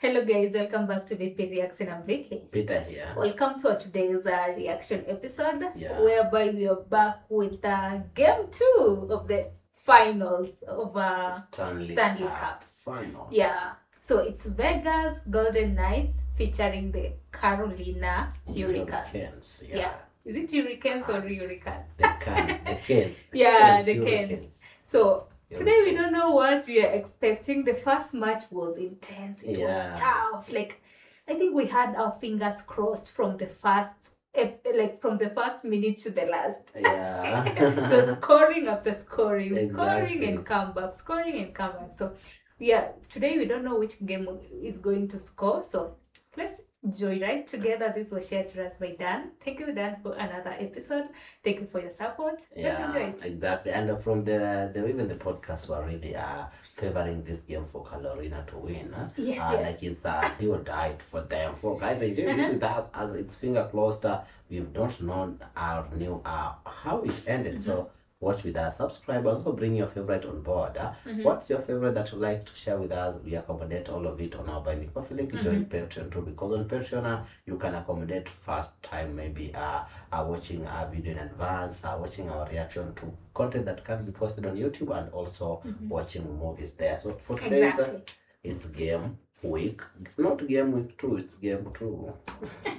Hello guys, welcome back to VP Reaction. I'm Vicky. Peter here. Welcome to today's reaction episode, whereby we are back with game 2 of the finals of Stanley Cups. Final. Yeah, so it's Vegasgoldenknights featuring the Carolinahurricanes. Yeah. Is it Hurricanes or Hurricanes? The Canes. Yeah, the Canes. So today we don't know what we are expecting. The first match was intense. It was tough. Like, I think we had our fingers crossed from the first, from the first minute to the last. Yeah. So scoring after scoring, Exactly. scoring and comeback. So today we don't know which game is going to score. So let's joyride together. This was shared to us by Dan. Thank you, Dan, for another episode. Thank you for your support. Let's enjoy it. Exactly. And from the even the podcast were really favoring this game for Carolina to win. Yes. Like it's do or die for them. For guys, they do this with us as it's finger closed. We don't know how it ended. So watch with us, subscribe, also bring your favorite on board. What's your favorite that you like to share with us? We accommodate all of it on our Buy Me Coffee link. Join Patreon too, because on Patreon you can accommodate first time, maybe watching a video in advance, watching our reaction to content that can be posted on YouTube, and also watching movies there. So for today, it's game week, not game week 2, it's game 2.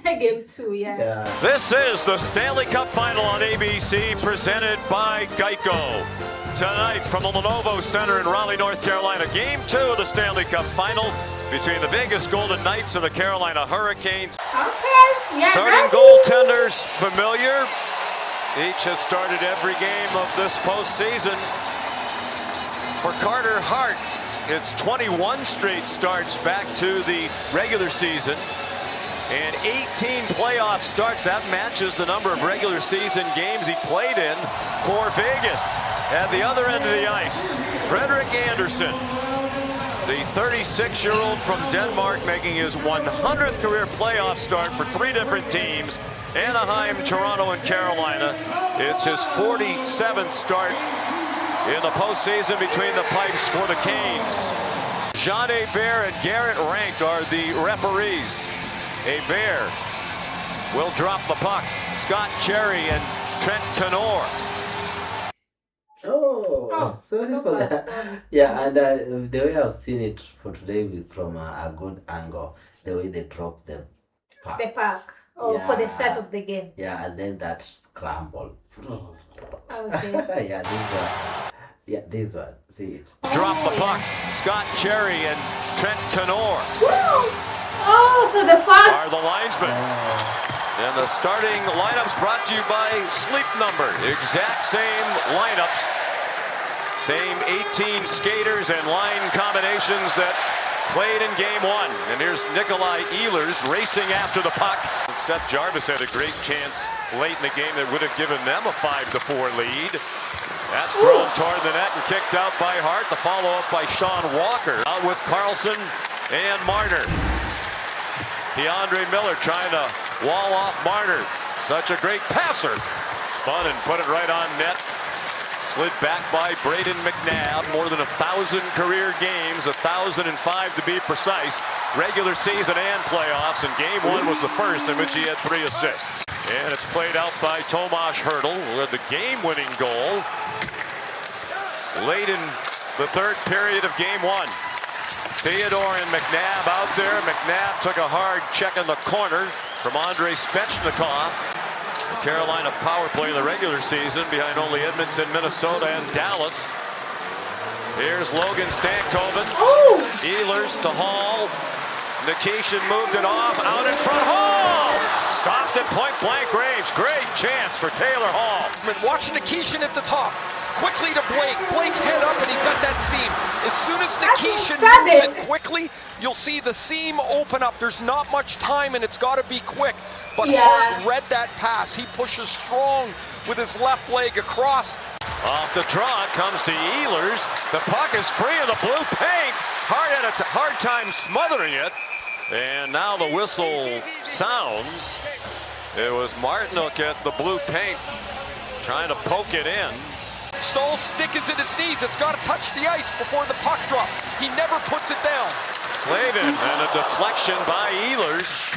Game 2, yeah. This is the Stanley Cup Final on ABC, presented by Geico. Tonight from the Lenovo Center in Raleigh, North Carolina, Game 2 of the Stanley Cup Final between the Vegasgoldenknights and the Carolinahurricanes. Okay, yeah. Starting goaltenders familiar. Each has started every game of this postseason. For Carter Hart, it's 21 straight starts back to the regular season and 18 playoff starts. That matches the number of regular season games he played in for Vegas. At the other end of the ice, Frederik Andersen, the 36-year-old from Denmark, making his 100th career playoff start for 3 different teams, Anaheim, Toronto, and Carolina. It's his 47th start in the postseason between the pipes for the Canes. Jean Hebert and Garrett Rank are the referees. Hebert will drop the puck. Scott Cherry and Trent Knorr. Sorry for that. Yeah, and the way I've seen it for today from a good angle, the way they dropped the puck. The puck. For the start of the game. Yeah, and then that scramble. Okay. This one. See it. Drop the puck. Scott Cherry and Trent Knorr. So the first are the linesmen. And the starting lineups brought to you by Sleep Number. Exact same lineups. Same 18 skaters and line combinations that played in game 1. And here's Nikolai Ehlers racing after the puck. Seth Jarvis had a great chance late in the game that would have given them a 5-4 lead. That's thrown toward the net and kicked out by Hart. The follow-up by Sean Walker. Out with Carlson and Marner. DeAndre Miller trying to wall off Marner. Such a great passer. Spun and put it right on net. Slid back by Braden McNabb. More than 1,000 career games, 1,005 to be precise. Regular season and playoffs, and game 1 was the first in which he had 3 assists. And it's played out by Tomas Hertl, who had the game-winning goal late in the 3rd period of game 1. Theodore and McNabb out there. McNabb took a hard check in the corner from Andrei Svechnikov. The Carolina power play in the regular season behind only Edmonton, Minnesota, and Dallas. Here's Logan Stankoven. Ehlers to Hall. Nikishin moved it off. Out in front. Hall! Stopped at point-blank range. Great chance for Taylor Hall. Watch Nikishin at the top. Quickly to Blake. Blake's head up and he's got that seam. As soon as Nikishin moves it quickly, you'll see the seam open up. There's not much time and it's got to be quick. But Hart read that pass. He pushes strong with his left leg across. Off the draw comes to Ehlers. The puck is free of the blue paint. Hart had a hard time smothering it. And now the whistle sounds. It was Martinook at the blue paint trying to poke it in. Stahl's stick is at his knees. It's got to touch the ice before the puck drops. He never puts it down. Slavin and a deflection by Ehlers.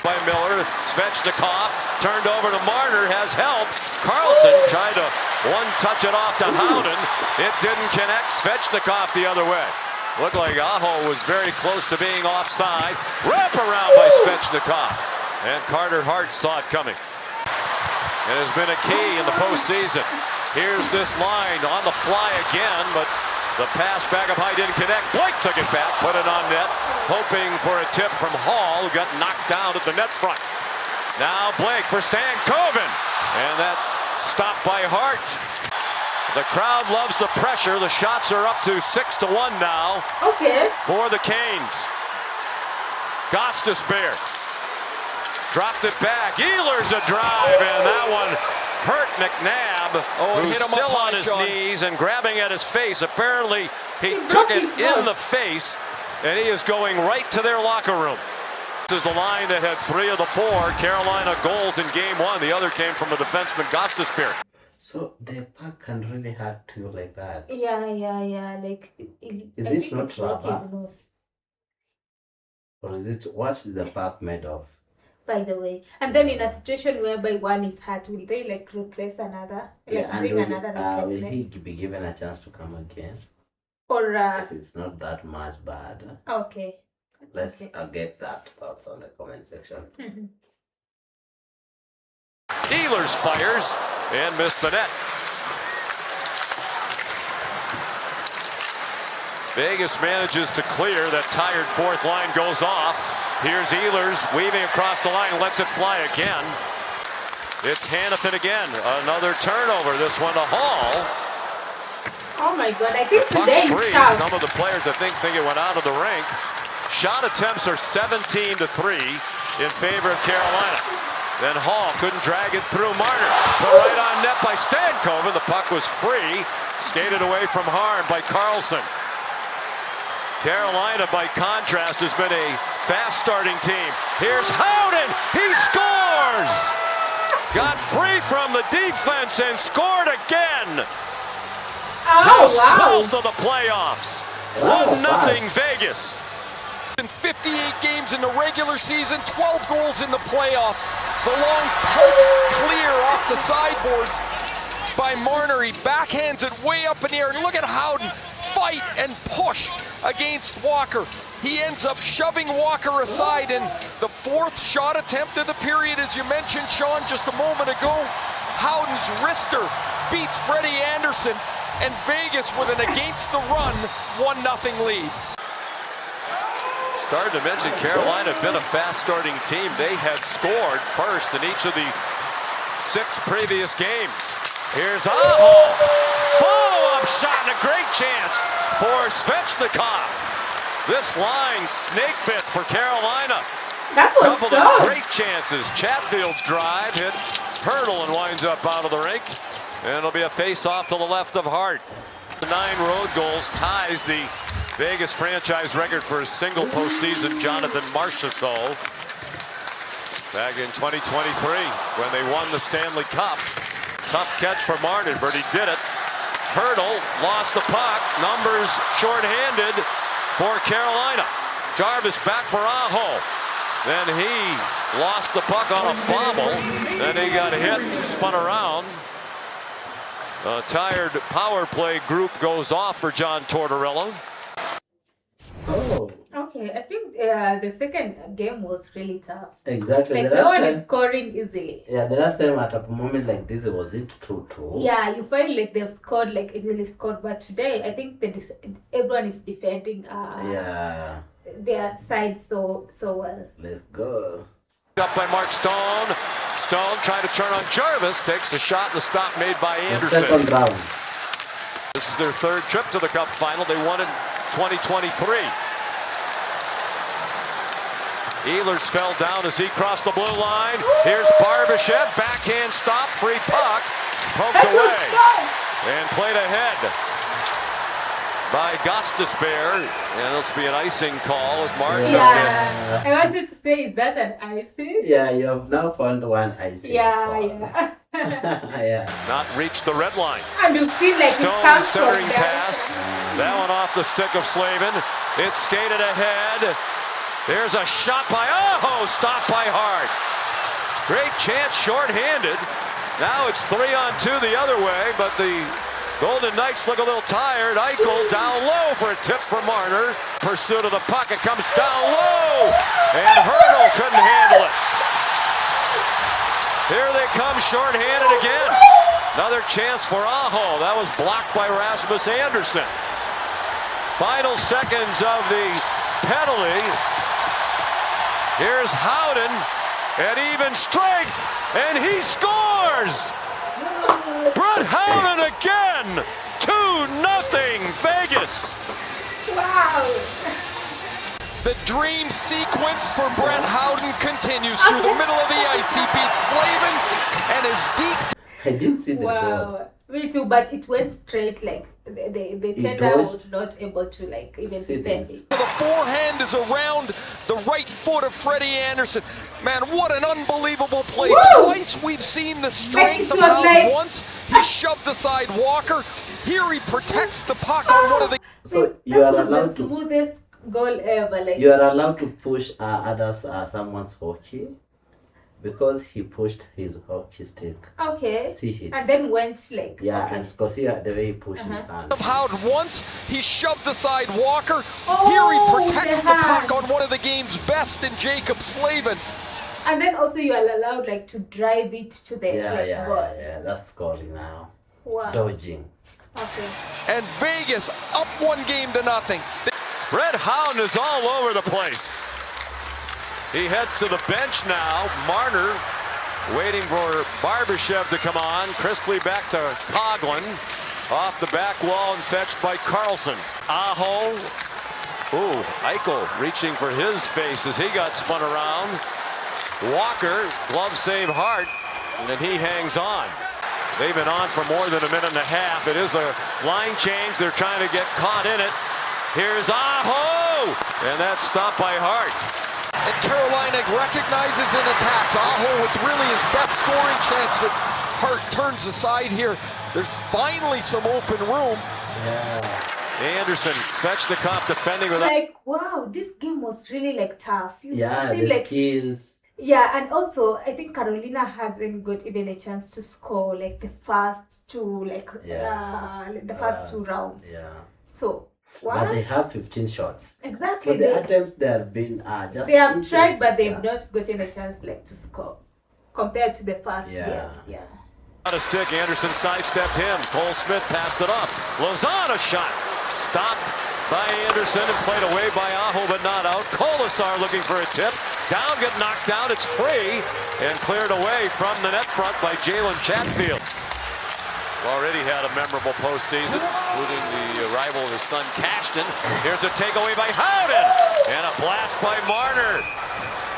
By Miller, Svechnikov turned over to Marner, has help. Carlson tried to one-touch it off to Howden. It didn't connect. Svechnikov the other way. Looked like Aho was very close to being offside. Wrap around by Svechnikov. And Carter Hart saw it coming. It has been a key in the postseason. Here's this line on the fly again, but the pass back up high didn't connect. Blake took it back, put it on net, hoping for a tip from Hall, who got knocked down at the net front. Now Blake for Stankoven, and that stopped by Hart. The crowd loves the pressure. The shots are up to 6-1 now. Okay. For the Canes. Gostisbehere dropped it back. Ehlers a drive, and that one hurt McNabb, who's hit him still up on his Sean. knees and grabbing at his face. Apparently, he took it in the face, and he is going right to their locker room. This is the line that had 3 of the 4 Carolina goals in Game 1. The other came from a defenseman, Gostisbehere. So the puck can really hurt you like that. Yeah. Like, Is it not rubber? Or is it, what's the puck made of? By the way, and then in a situation whereby one is hurt, will they like replace another? Like Yeah, bring and another will replacement? he be given a chance to come again? Or If it's not that much bad. okay. Let's Okay. get that thoughts on the comment section. Ehlers fires and missed the net. Vegas manages to clear. That tired fourth line goes off. Here's Ehlers weaving across the line, lets it fly again. It's Hanifin again. Another turnover. This one to Hall. Oh my God! I think Puck's today free. is tough. Some of the players I think it went out of the rink. Shot attempts are 17-3 in favor of Carolina. Then Hall couldn't drag it through Marner. Put right on net by Stankoven. The puck was free. Skated away from harm by Carlson. Carolina, by contrast, has been a fast-starting team. Here's Howden. He scores! Got free from the defense and scored again. Oh His wow! 12th of the playoffs. 1-0 Vegas. In 58 games in the regular season, 12 goals in the playoffs. The long punt clear off the sideboards by Marner. He backhands it way up in the air. And look at Howden fight and push against Walker. He ends up shoving Walker aside, and the 4th shot attempt of the period, as you mentioned, Sean, just a moment ago. Howden's wrister beats Freddie Anderson, and Vegas with an against the run 1-0 lead. Started to mention Carolina had been a fast-starting team. They had scored first in each of the 6 previous games. Here's Aho. Follow-up shot and a great chance for Svechnikov. This line snake bit for Carolina. That was Couple good. of great chances. Chatfield's drive hit Hurdle and winds up out of the rink. And it'll be a face-off to the left of Hart. 9 road goals ties the Vegas franchise record for a single postseason Jonathan Marchessault back in 2023 when they won the Stanley Cup. Tough catch for Martin, but he did it. Hurdle lost the puck. Numbers shorthanded for Carolina. Jarvis back for Aho. Then he lost the puck on a bobble. Then he got hit and spun around. A tired power play group goes off for John Tortorella. Oh, Okay, I think the second game was really tough. exactly. Like The no last one is time, scoring easily. yeah, the last time at a moment like this, was it 2-2? Yeah, you find like they've scored like easily scored, but today I think everyone is defending Yeah, their side so well. let's go. Up by Mark Stone. Stone trying to turn on Jarvis. Takes the shot and the stop made by The Anderson. second round. This is their 3rd trip to the Cup final. They won in 2023. Ehlers fell down as he crossed the blue line. Here's Barbashev. Backhand stop. Free puck. Poked away. And played ahead by Gostisbehere. And this will be an icing call as Martin. Yeah, I wanted to say, is that an icing? Yeah, you have now found one icing. Yeah. Yeah. Not reached the red line. And you feel like Stone centering pass. That one off the stick of Slavin. It's skated ahead. There's a shot by Aho, stopped by Hart. Great chance, short-handed. Now it's 3-on-2 the other way, but the Golden Knights look a little tired. Eichel down low for a tip from Marner. Pursuit of the puck, it comes down low, and Hurdle couldn't handle it. Here they come, short-handed again. Another chance for Aho. That was blocked by Rasmus Andersson. Final seconds of the penalty. Here's Howden at even strength, and he scores! Brett Howden again! 2-0 Vegas! Wow! The dream sequence for Brett Howden continues through the middle of the ice. He beats Slavin and is deep. I didn't see the goal. Wow, me too, but it went straight, like the tender was not able to like even defend it. The forehand is around the right foot of Freddie Anderson. Man, what an unbelievable play. Woo! Twice we've seen the strength of was Howden. like... Once he shoved aside Walker. Here he protects the puck on one of the... So you are That was allowed the to... smoothest goal ever. Like, You are allowed to push others someone's hockey because he pushed his hockey stick. okay. See it. And then went like, Yeah, okay. and Scotia, the way he pushed his hand. Of Howden. Once he shoved aside Walker. Oh, Here he protects the the hand. puck on one of the game's best in Jacob Slavin. And then also you are allowed like to drive it to the goal. Yeah, that's scoring now. Wow. Dodging. Okay. And Vegas up 1-0. Brett Howden is all over the place. He heads to the bench now. Marner waiting for Barbashev to come on. Crisply back to Coughlin. Off the back wall and fetched by Carlson. Aho. Ooh, Eichel reaching for his face as he got spun around. Walker, glove save Hart, and then he hangs on. They've been on for more than a minute and a half. It is a line change. They're trying to get caught in it. Here's Aho, and that's stopped by Hart. And Carolina recognizes and attacks. Aho with really his best scoring chance that Hart turns aside here. There's finally some open room. Yeah. Anderson, Svechnikov defending with Like, wow, this game was really like tough. You Yeah, see, the like, skills. yeah, and also I think Carolina hasn't got even a chance to score like the first two, like the first two rounds. Yeah. So what? But they have 15 shots. Exactly. For the attempts they have been just. They have tried, but they've yeah. not gotten a chance like to score compared to the first Yeah. game. Yeah. on a stick. Anderson sidestepped him. Cole Smith passed it up. Lozano shot. Stopped by Anderson and played away by Aho, but not out. Colasar looking for a tip. Down, get knocked down. It's free and cleared away from the net front by Jalen Chatfield. Already had a memorable postseason, including the arrival of his son Cashton. Here's a takeaway by Howden and a blast by Marner.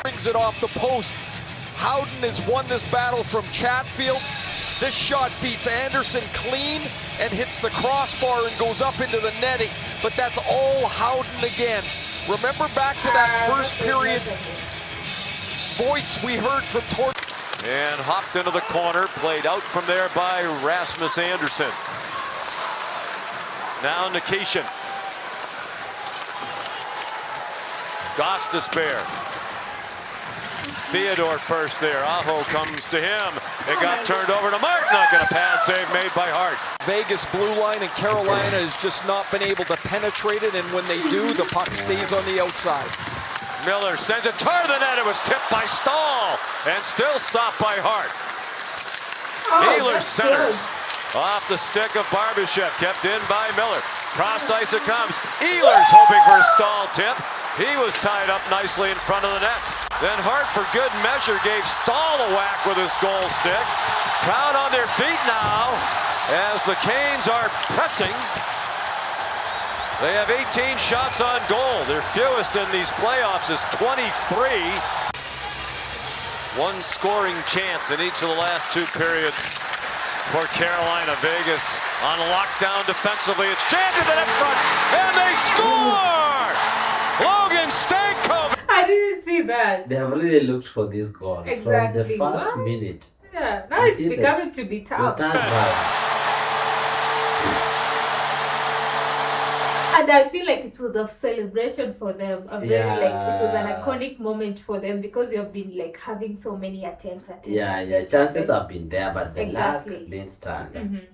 Brings it off the post. Howden has won this battle from Chatfield. This shot beats Anderson clean and hits the crossbar and goes up into the netting. But that's all Howden again. Remember back to that first period voice we heard from Tor. And hopped into the corner, played out from there by Rasmus Andersson. Now Nikishin. Gostisbehere. Theodore first there. Aho comes to him. It got turned over to Mark. Not going to pad save made by Hart. Vegas blue line, and Carolina has just not been able to penetrate it, and when they do, the puck stays on the outside. Miller sends it toward the net. It was tipped by Stahl and still stopped by Hart. Ehlers centers off the stick of Barbashev, kept in by Miller. Cross ice it comes. Ehlers hoping for a Stahl tip. He was tied up nicely in front of the net. Then Hart, for good measure, gave Stahl a whack with his goal stick. Crowd on their feet now as the Canes are pressing. They have 18 shots on goal. Their fewest in these playoffs is 23. One scoring chance in each of the last two periods for Carolina. Vegas on lockdown defensively. It's jammed to the net front, and they score! Logan Stankoven! I didn't see that. They have really looked for this goal Exactly. from the first What? minute. Yeah, now it's Until becoming to be the tough. third round. And I feel like it was a celebration for them. A very it was an Yeah. iconic moment for them because you've been like having so many attempts. Yeah, attempts, chances have been there, but the Exactly. luck didn't stand.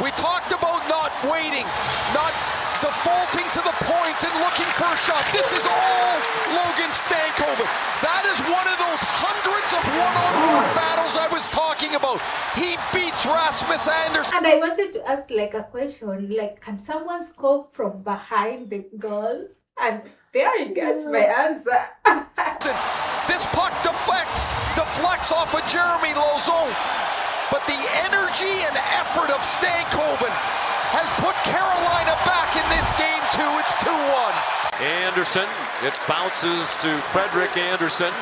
We talked about not waiting, not defaulting to the point and looking for a shot. This is all Logan Stankoven. That is one of those hundreds of one-on-one battles I was talking about. He beats Rasmus Andersson. And I wanted to ask like a question, like, can someone score from behind the goal? And there you get my answer. This puck deflects off of Jeremy Lauzon. But the energy and effort of Stankoven has put Carolina back in this game too. It's 2-1. Anderson, it bounces to Frederick Anderson.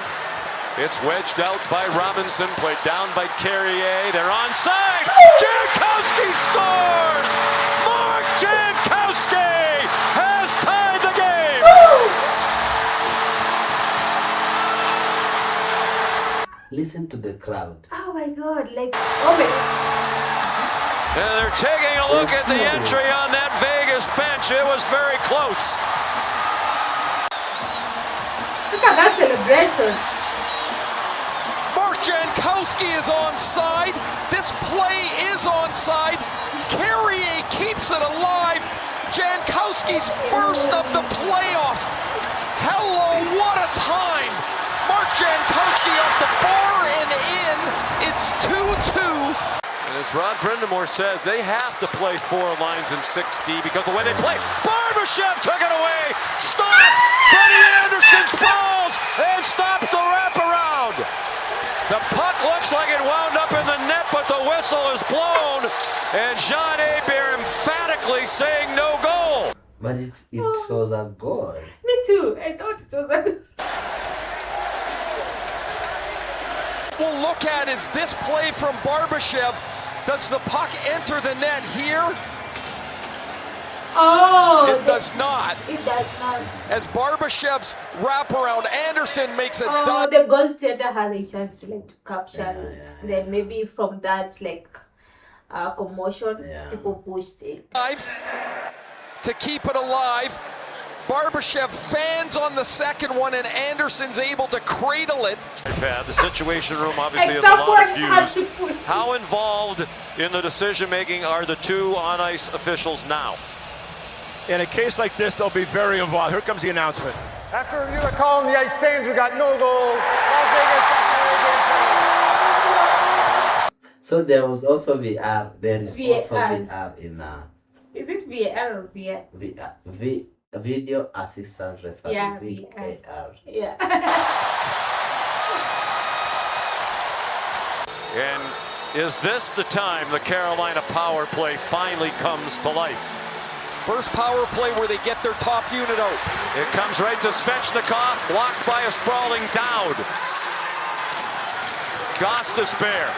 It's wedged out by Robinson, played down by Carrier. They're onside. Jankowski scores! Mark Jankowski has tied the game! Listen to the crowd. Oh my god, like, oh my. And they're taking a look at the entry on that Vegas bench. It was very close. Look at that celebration. Mark Jankowski is onside. This play is onside. Carrier keeps it alive. Jankowski's first of the playoffs. Hello, what a time. Mark Jankowski off the bar and in. It's 2-2. And as Rod Brindamore says, they have to play 4 lines in 6D because the way they play. Barbashev took it away. Stop! Freddie Anderson sprawls and stops the wraparound. The puck looks like it wound up in the net, but the whistle is blown. And Jean Hebert emphatically saying no goal. But it was a goal. Me too. I thought it was a. We'll look at is this play from Barbashev. Does the puck enter the net here? Oh! It does not. It does not. As Barbashev's wraparound, Anderson makes a dive. The goaltender has a chance to like to capture it. Yeah. Then maybe from that like commotion, Yeah. people pushed it. To keep it alive. Barbashev fans on the second one, and Anderson's able to cradle it. The situation room obviously Like is a lot someone of had to views. push. How involved in the decision-making are the 2 on-ice officials now? In a case like this, they'll be very involved. Here comes the announcement. After review the call on the ice stains, we got no goal. Las Vegas. So there was also VR. There is also VAR. VR in Is it VAR or VAR? video assistant referee. Yeah, VAR. Yeah. And is this the time the Carolina power play finally comes to life? First power play where they get their top unit out. It comes right to Svechnikov, blocked by a sprawling Dowd. Gostisbehere.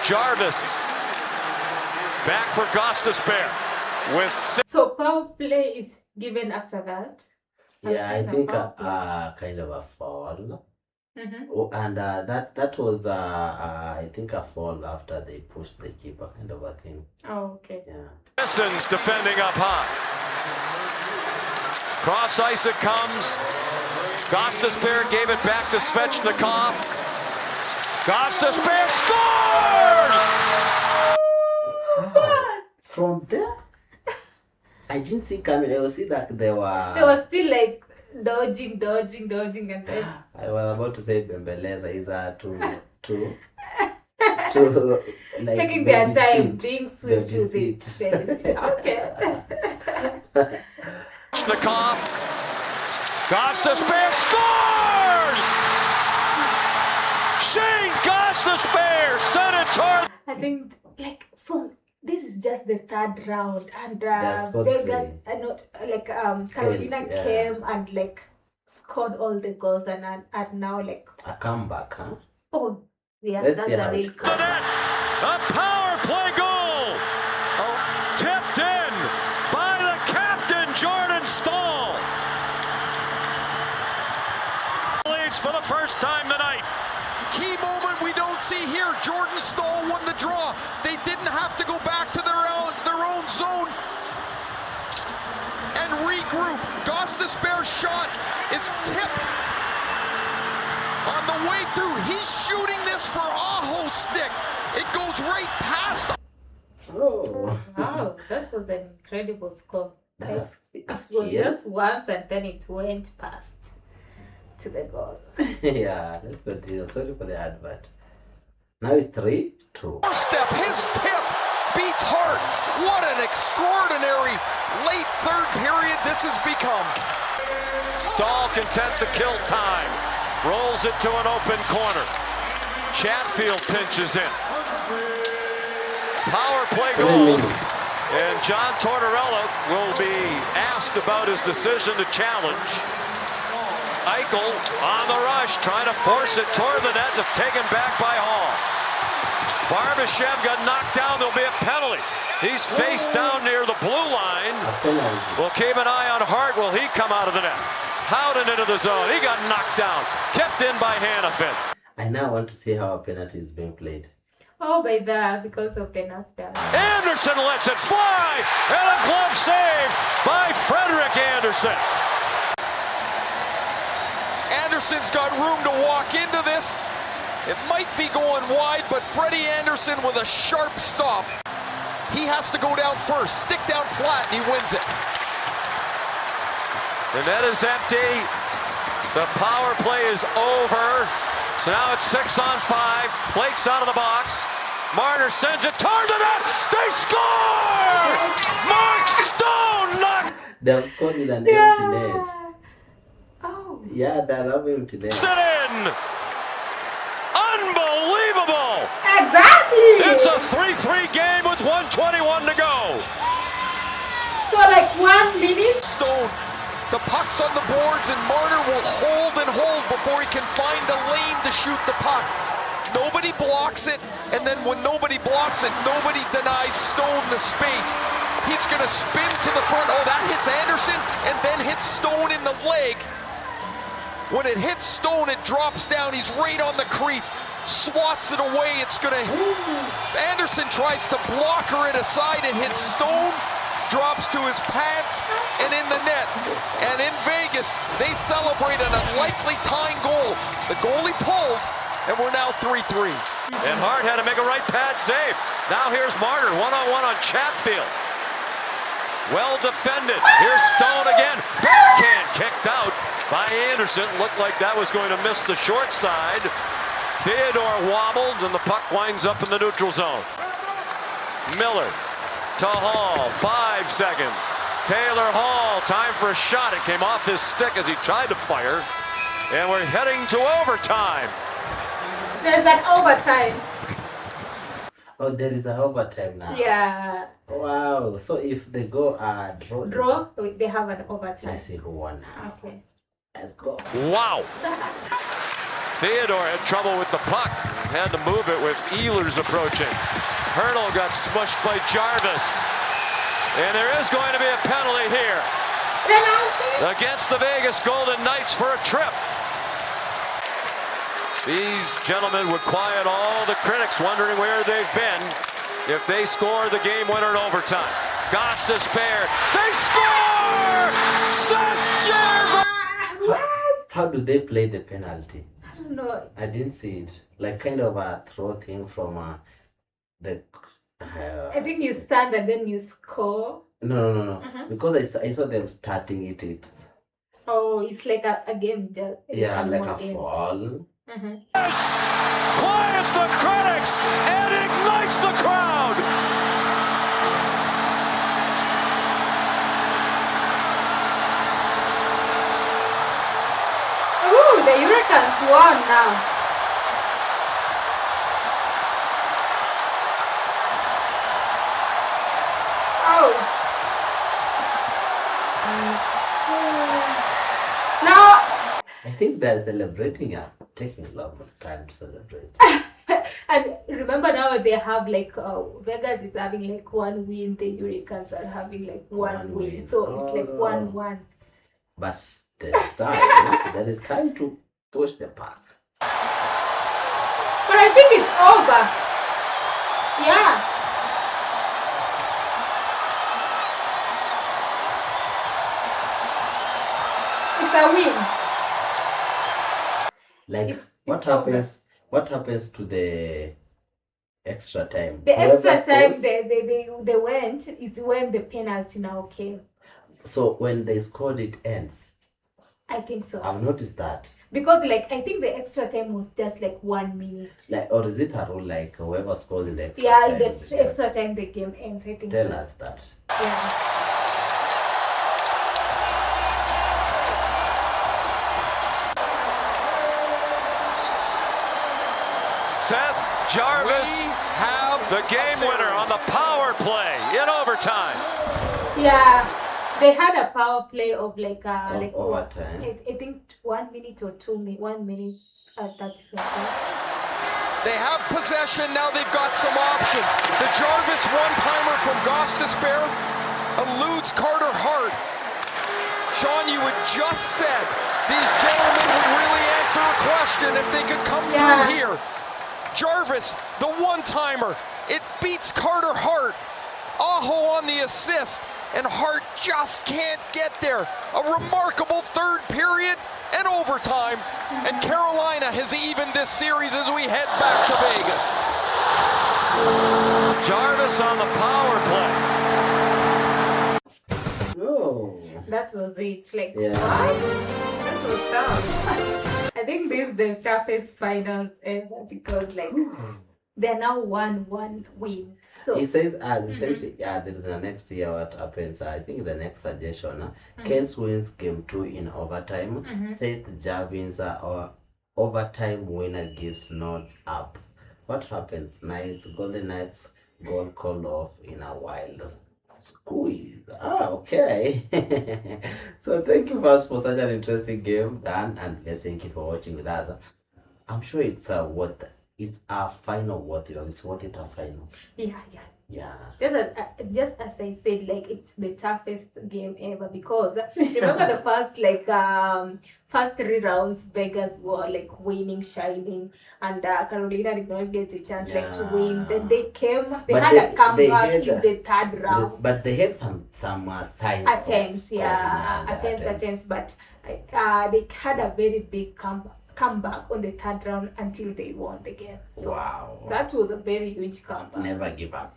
Jarvis. Back for Gostisbehere. With 6. So power play is given after that. Yeah, I I've seen think a power play. kind of a fall. Mhm. Oh, and that was I think a fall after they pushed the keeper, kind of a thing. Oh, okay. Yeah. Nisson's defending up high. Cross ice it comes. Gostisbehere gave it back to Svechnikov. Gostisbehere scores! From there, I didn't see coming. I was see that They were still like dodging, and then I was about to say Bembeleza is to like taking their baby time, steps. being swift Baby with it. steps. Okay. Svechnikov. Gostisbehere scores! Shane Gostisbehere sent it toward. I think like from this is just the third round, and That's what Vegas, they- not like Carolina yeah. came and like scored all the goals, and are now like, A comeback, huh? oh yeah, Let's that's see a how real it goal. A power play goal! Tipped in by the captain, Jordan Staal. Leads for the Jordan Staal won the draw. They didn't have to go back to their own zone and regroup. Gostisbehere's shot is tipped on the way through. He's shooting this for Aho's stick. It goes right past. Oh. Wow, that was an incredible score. It was Yeah. just once and then it went past to the goal. Yeah, let's continue. Sorry for the advert. Now it's 3-2. Step, his tip beats Hart. What an extraordinary late third period this has become. Staal content to kill time. Rolls it to an open corner. Chatfield pinches in. Power play goal. And John Tortorella will be asked about his decision to challenge. Eichel on the rush, trying to force it toward the net, taken back by Hall. Barbashev got knocked down. There'll be a penalty. He's face down near the blue line. We'll keep an eye on Hart. Will he come out of the net? Howden into the zone. He got knocked down. Kept in by Hanifin. I now want to see how a penalty is being played. Oh, by that, because of the knockdown. Anderson lets it fly. And a glove save by Frederik Anderson. Anderson's got room to walk into this. It might be going wide, but Freddie Anderson with a sharp stop. He has to go down first, stick down flat, and he wins it. The net is empty. The power play is over. So now it's 6-on-5. Blake's out of the box. Marner sends it toward the net. They score! Mark Stone knocked They've scored with an empty net. Oh. Yeah, they're having empty net. it in. Unbelievable! Exactly! It's a 3-3 game with 1:21 to go. So like 1 minute? Stone, the puck's on the boards, and Marner will hold and hold before he can find the lane to shoot the puck. Nobody blocks it, and then when nobody blocks it, nobody denies Stone the space. He's going to spin to the front. Oh, that hits Anderson, and then hits Stone in the leg. When it hits Stone, it drops down. He's right on the crease. Swats it away. It's going to... Anderson tries to block her it aside. It hits Stone, drops to his pants, and in the net. And in Vegas, they celebrate an unlikely tying goal. The goalie pulled, and we're now 3-3. And Hart had to make a right pad save. Now here's Marner, one-on-one on Chatfield. Well defended. Here's Stone again. Backhand kicked out by Anderson. Looked like that was going to miss the short side. Theodore wobbled, and the puck winds up in the neutral zone. Miller to Hall, 5 seconds. Taylor Hall, time for a shot. It came off his stick as he tried to fire. And we're heading to overtime. There's an overtime. Oh, there is an overtime now. Yeah. Wow. So if they go draw, They have an overtime. let's see who won now. Okay. Let's go. Wow. Theodore had trouble with the puck. Had to move it with Ehlers approaching. Hurdle got smushed by Jarvis. And there is going to be a penalty here against the Vegasgoldenknights for a trip. These gentlemen would quiet all the critics wondering where they've been if they score the game winner in overtime. Gostisbehere, they score! Seth Jarvis! What? How do they play the penalty? I don't know. I didn't see it. Like kind of a throw thing from the. I think you stand and then you score. No. Because I saw them starting it. Oh, it's like a game. Yeah, like a fall. Quiets the critics and ignites the crowd. Ooh, the Hurricanes won now. Oh. Now. I think they're celebrating. Taking a lot of time to celebrate. And remember now they have like Vegas is having like 1 win, the Hurricanes are having like one win. So it's like 1-1. But there's time. There is time to push the puck. But I think it's over. Yeah. It's a win. Like, it's over. What happens to the extra time? The Whoever extra time scores- they went is when the penalty now came. So when they scored, it ends. I think so. I've noticed that. Because like I think the extra time was just like 1 minute. Like, or is it a rule like whoever scores in the extra Yeah, time? in the extra time the game ends. I think Tell so. us that. Yeah. Seth Jarvis have the game winner on the power play in overtime. Yeah. They had a power play of like overtime. I think 1 minute or 2 minutes. 1 minute 30 seconds. They have possession, now they've got some option. The Jarvis one-timer from Gostisbehere eludes Carter Hart. Sean, you had just said these gentlemen would really answer a question if they could come through here. Jarvis, the one-timer, it beats Carter Hart. Aho on the assist, and Hart just can't get there. A remarkable third period and overtime, and Carolina has evened this series as we head back to Vegas. Jarvis on the power play. Oh. That was it. Like, Yeah. what? That was tough. I think this is the toughest finals ever because, like, they're now 1-1 win. So He says, essentially, there is the next year what happens. I think the next suggestion, Keynes wins game 2 in overtime. Seth Jarvis or overtime winner gives nods up. What happens? Golden Knights goal called off in a wild squeeze. Okay. So thank you first for such an interesting game, Dan, and yes, thank you for watching with us. I'm sure it's worth. It's a final worth it. It's worth it a final. yeah. Yeah. Just as I said, like it's the toughest game ever because remember the first 3 rounds Vegas were like winning, shining, and Carolina did not get a chance like to win. Then they had a comeback in the 3rd round. But they had some signs. Attempts, but they had a very big comeback on the 3rd round until they won the game. So wow. that was a very huge comeback. Never give up.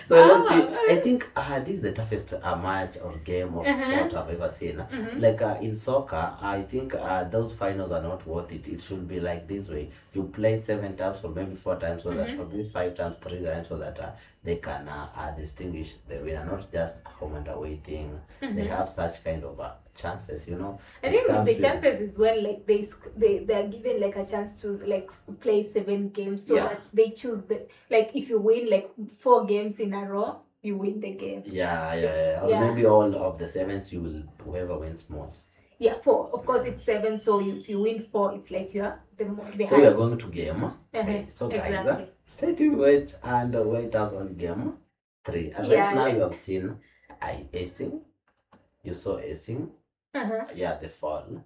So let's see. I think this is the toughest match or game of sport I've ever seen. Like in soccer, I think those finals are not worth it. It should be like this way. You play 7 times or maybe 4 times, so that maybe 5 times, 3 times, so that they can distinguish the winner, not just home and away thing. They have such kind of chances, you know. I think the chances is when like they are given like a chance to like play 7 games, so that they choose like if you win like 4 games in a row, you win the game. Yeah. Or maybe all of the 7s you will whoever wins most. Yeah, 4. Of course, it's 7. So if you win 4, it's like you're the so we are going to game 3. So guys, exactly. stay tuned, wait us on game 3. And right now you have seen icing. You saw icing. Yeah, the fall.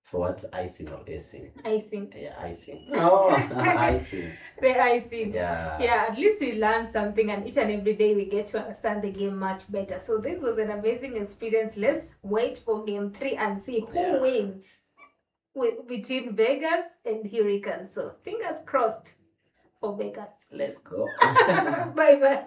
For what's icing or icing? Icing. Yeah, icing. Oh, icing. The icing. Yeah. At least we learn something, and each and every day we get to understand the game much better. So this was an amazing experience. Let's wait for game 3 and see who wins between Vegas and Hurricanes. So fingers crossed for Vegas. Let's go. Bye bye.